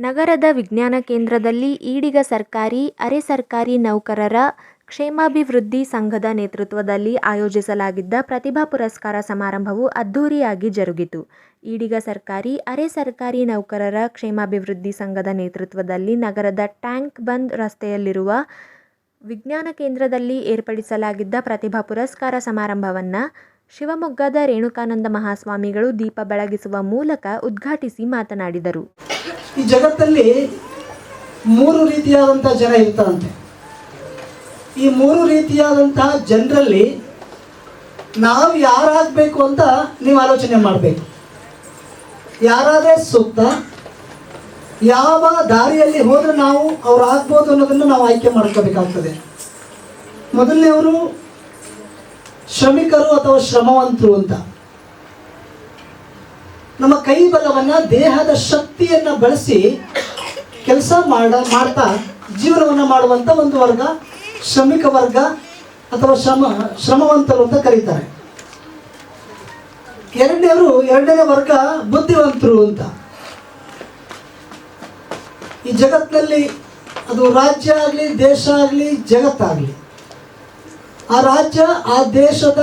ನಗರದ ವಿಜ್ಞಾನ ಕೇಂದ್ರದಲ್ಲಿ ಈಡಿಗ ಸರ್ಕಾರಿ, ಅರೆ ಸರ್ಕಾರಿ ನೌಕರರ ಕ್ಷೇಮಾಭಿವೃದ್ಧಿ ಸಂಘದ ನೇತೃತ್ವದಲ್ಲಿ ಆಯೋಜಿಸಲಾಗಿದ್ದ ಪ್ರತಿಭಾ ಪುರಸ್ಕಾರ ಸಮಾರಂಭವು ಅದ್ಧೂರಿಯಾಗಿ ಜರುಗಿತು. ಈಡಿಗ ಸರ್ಕಾರಿ, ಅರೆ ಸರ್ಕಾರಿ ನೌಕರರ ಕ್ಷೇಮಾಭಿವೃದ್ಧಿ ಸಂಘದ ನೇತೃತ್ವದಲ್ಲಿ ನಗರದ ಟ್ಯಾಂಕ್ ಬಂದ್ ರಸ್ತೆಯಲ್ಲಿರುವ ವಿಜ್ಞಾನ ಕೇಂದ್ರದಲ್ಲಿ ಏರ್ಪಡಿಸಲಾಗಿದ್ದ ಪ್ರತಿಭಾ ಪುರಸ್ಕಾರ ಸಮಾರಂಭವನ್ನು ಶಿವಮೊಗ್ಗದ ರೇಣುಕಾನಂದ ಮಹಾಸ್ವಾಮಿಗಳು ದೀಪ ಬೆಳಗಿಸುವ ಮೂಲಕ ಉದ್ಘಾಟಿಸಿ ಮಾತನಾಡಿದರು. ಈ ಜಗತ್ತಲ್ಲಿ 3 ರೀತಿಯಾದಂಥ ಜನ ಇರ್ತಾರಂತೆ. ಈ 3 ರೀತಿಯಾದಂತಹ ಜನರಲ್ಲಿ ನಾವು ಯಾರಾಗಬೇಕು ಅಂತ ನೀವು ಆಲೋಚನೆ ಮಾಡಬೇಕು. ಯಾರಾದರೆ ಸೂಕ್ತ, ಯಾವ ದಾರಿಯಲ್ಲಿ ಹೋದರೆ ನಾವು ಅವ್ರು ಆಗ್ಬೋದು ಅನ್ನೋದನ್ನು ನಾವು ಆಯ್ಕೆ ಮಾಡ್ಕೋಬೇಕಾಗ್ತದೆ. ಮೊದಲನೇವರು ಶ್ರಮಿಕರು ಅಥವಾ ಶ್ರಮವಂತರು ಅಂತ. ನಮ್ಮ ಕೈ ಬಲವನ್ನು, ದೇಹದ ಶಕ್ತಿಯನ್ನು ಬಳಸಿ ಕೆಲಸ ಮಾಡ್ತಾ ಜೀವನವನ್ನು ಮಾಡುವಂಥ ಒಂದು ವರ್ಗ ಶ್ರಮಿಕ ವರ್ಗ ಅಥವಾ ಶ್ರಮವಂತರು ಅಂತ ಕರೀತಾರೆ. ಎರಡನೇ ವರ್ಗ ಬುದ್ಧಿವಂತರು ಅಂತ. ಈ ಜಗತ್ತಿನಲ್ಲಿ ಅದು ರಾಜ್ಯ ಆಗಲಿ, ದೇಶ ಆಗಲಿ, ಜಗತ್ತಾಗಲಿ, ಆ ರಾಜ್ಯ ಆ ದೇಶದ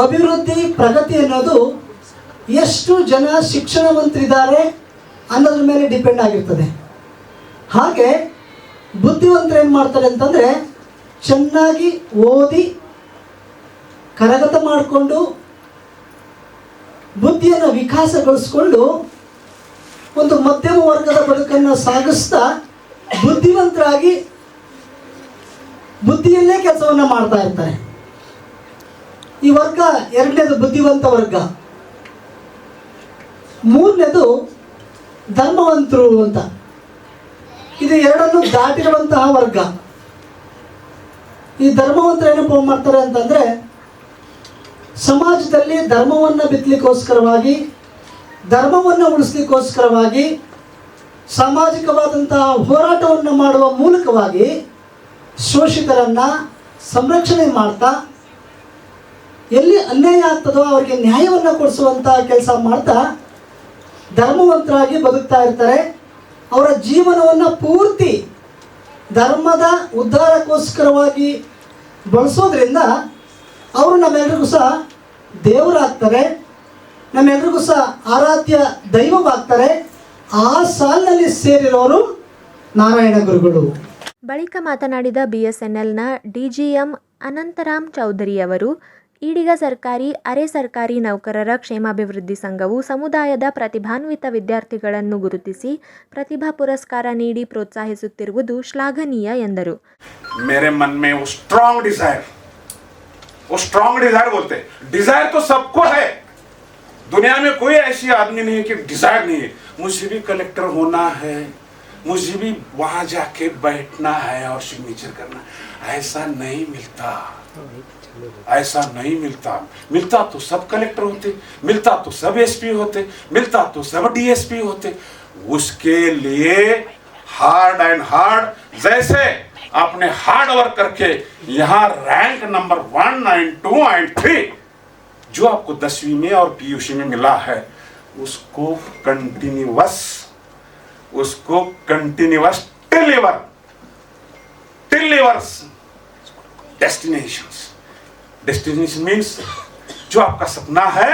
ಅಭಿವೃದ್ಧಿ ಪ್ರಗತಿ ಅನ್ನೋದು ಎಷ್ಟು ಜನ ಶಿಕ್ಷಣವಂತರಿದ್ದಾರೆ ಅನ್ನೋದ್ರ ಮೇಲೆ ಡಿಪೆಂಡ್ ಆಗಿರ್ತದೆ. ಹಾಗೆ ಬುದ್ಧಿವಂತರು ಏನು ಮಾಡ್ತಾರೆ ಅಂತಂದರೆ, ಚೆನ್ನಾಗಿ ಓದಿ ಕರಗತ ಮಾಡಿಕೊಂಡು ಬುದ್ಧಿಯನ್ನು ವಿಕಾಸಗೊಳಿಸ್ಕೊಂಡು ಒಂದು ಮಧ್ಯಮ ವರ್ಗದ ಬದುಕನ್ನು ಸಾಗಿಸ್ತಾ ಬುದ್ಧಿವಂತರಾಗಿ ಬುದ್ಧಿಯಲ್ಲೇ ಕೆಲಸವನ್ನು ಮಾಡ್ತಾ ಇರ್ತಾರೆ. ಈ ವರ್ಗ ಎರಡನೇದು ಬುದ್ಧಿವಂತ ವರ್ಗ. ಮೂರನೇದು ಧರ್ಮವಂತರು ಅಂತ. ಇದು ಎರಡನ್ನು ದಾಟಿರುವಂತಹ ವರ್ಗ. ಈ ಧರ್ಮವಂತರು ಏನಪ್ಪ ಮಾಡ್ತಾರೆ ಅಂತಂದರೆ, ಸಮಾಜದಲ್ಲಿ ಧರ್ಮವನ್ನು ಬಿತ್ತಲಿಕ್ಕೋಸ್ಕರವಾಗಿ, ಧರ್ಮವನ್ನು ಉಳಿಸ್ಲಿಕ್ಕೋಸ್ಕರವಾಗಿ ಸಾಮಾಜಿಕವಾದಂತಹ ಹೋರಾಟವನ್ನು ಮಾಡುವ ಮೂಲಕವಾಗಿ ಶೋಷಿತರನ್ನು ಸಂರಕ್ಷಣೆ ಮಾಡ್ತಾ, ಎಲ್ಲಿ ಅನ್ಯಾಯ ಆಗ್ತದೋ ಅವರಿಗೆ ನ್ಯಾಯವನ್ನು ಕೊಡಿಸುವಂಥ ಕೆಲಸ ಮಾಡ್ತಾ ಧರ್ಮವಂತರಾಗಿ ಬದುಕ್ತಾ ಇರ್ತಾರೆ. ಅವರ ಜೀವನವನ್ನು ಪೂರ್ತಿ ಧರ್ಮದ ಉದ್ಧಾರಕ್ಕೋಸ್ಕರವಾಗಿ ಬಳಸೋದ್ರಿಂದ ಅವರು ನಮ್ಮೆಲ್ಲರಿಗೂ ಸಹ ದೇವರಾಗ್ತಾರೆ, ನಮ್ಮೆಲ್ಲರಿಗೂ ಸಹ ಆರಾಧ್ಯ ದೈವವಾಗ್ತಾರೆ. ಆ ಸಾಲಿನಲ್ಲಿ ಸೇರಿರೋರು ನಾರಾಯಣ ಗುರುಗಳು. ಬಳಿಕ ಮಾತನಾಡಿದ BSNLನ DGM ಅನಂತರಾಮ್ ಚೌಧರಿ ಅವರು, ಈಡಿಗ ಸರ್ಕಾರಿ, ಅರೆ ಸರ್ಕಾರಿ ನೌಕರರ ಕ್ಷೇಮಾಭಿವೃದ್ಧಿ ಸಂಘವು ಸಮುದಾಯದ ಪ್ರತಿಭಾನ್ವಿತ ವಿದ್ಯಾರ್ಥಿಗಳನ್ನು ಗುರುತಿಸಿ ಪ್ರತಿಭಾ ಪುರಸ್ಕಾರ ನೀಡಿ ಪ್ರೋತ್ಸಾಹಿಸುತ್ತಿರುವುದು ಶ್ಲಾಘನೀಯ ಎಂದರು. मेरे मन में वो स्ट्रॉन्ग डिजायर बोलते हैं. डिजायर तो सबको है. दुनिया में कोई ऐसी आदमी नहीं है कि डिजायर नहीं है. मुझे भी कलेक्टर होना है, मुझे भी वहां जाके बैठना है और सिग्नेचर करना. ऐसा नहीं मिलता, ऐसा नहीं मिलता. मिलता तो सब कलेक्टर होते, मिलता तो सब SP होते, मिलता तो सब DSP होते. उसके लिए हार्ड एंड हार्ड, जैसे आपने हार्ड वर्क करके यहाँ रैंक नंबर 1 and 2 and 3 जो आपको 10वीं में और PUC में मिला है, उसको continuous till your destination means जो आपका सपना है,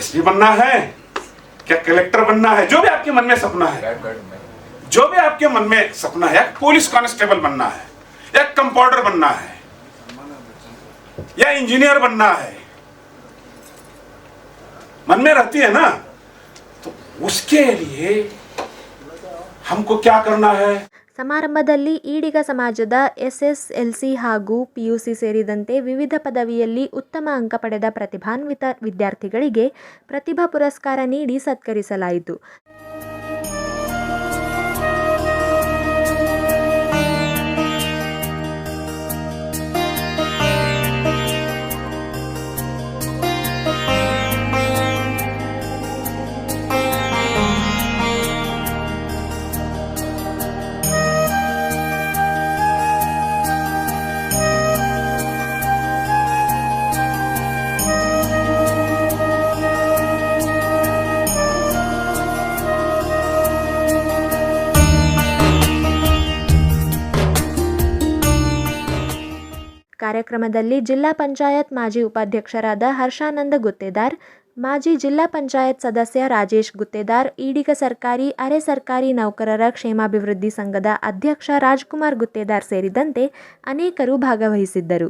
SP बनना है, क्या कलेक्टर बनना है, जो भी आपके मन में सपना है, जो भी आपके मन में सपना है, पुलिस कांस्टेबल बनना है, या कंपाउंडर बनना है, या इंजीनियर बनना है, मन में रहती है ना, तो उसके लिए हमको क्या करना है. ಸಮಾರಂಭದಲ್ಲಿ ಈಡಿಗ ಸಮಾಜದ SSLC ಹಾಗೂ PUC ಸೇರಿದಂತೆ ವಿವಿಧ ಪದವಿಯಲ್ಲಿ ಉತ್ತಮ ಅಂಕ ಪಡೆದ ಪ್ರತಿಭಾನ್ವಿತ ವಿದ್ಯಾರ್ಥಿಗಳಿಗೆ ಪ್ರತಿಭಾ ಪುರಸ್ಕಾರ ನೀಡಿ ಸತ್ಕರಿಸಲಾಯಿತು. ಕಾರ್ಯಕ್ರಮದಲ್ಲಿ ಜಿಲ್ಲಾ ಪಂಚಾಯತ್ ಮಾಜಿ ಉಪಾಧ್ಯಕ್ಷರಾದ ಹರ್ಷಾನಂದ ಗುತ್ತೇದಾರ್, ಮಾಜಿ ಜಿಲ್ಲಾ ಪಂಚಾಯತ್ ಸದಸ್ಯ ರಾಜೇಶ್ ಗುತ್ತೇದಾರ್, ಈಡಿಗ ಸರ್ಕಾರಿ ಅರೆ ಸರ್ಕಾರಿ ನೌಕರರ ಕ್ಷೇಮಾಭಿವೃದ್ಧಿ ಸಂಘದ ಅಧ್ಯಕ್ಷ ರಾಜ್ಕುಮಾರ್ ಗುತ್ತೇದಾರ್ ಸೇರಿದಂತೆ ಅನೇಕರು ಭಾಗವಹಿಸಿದ್ದರು.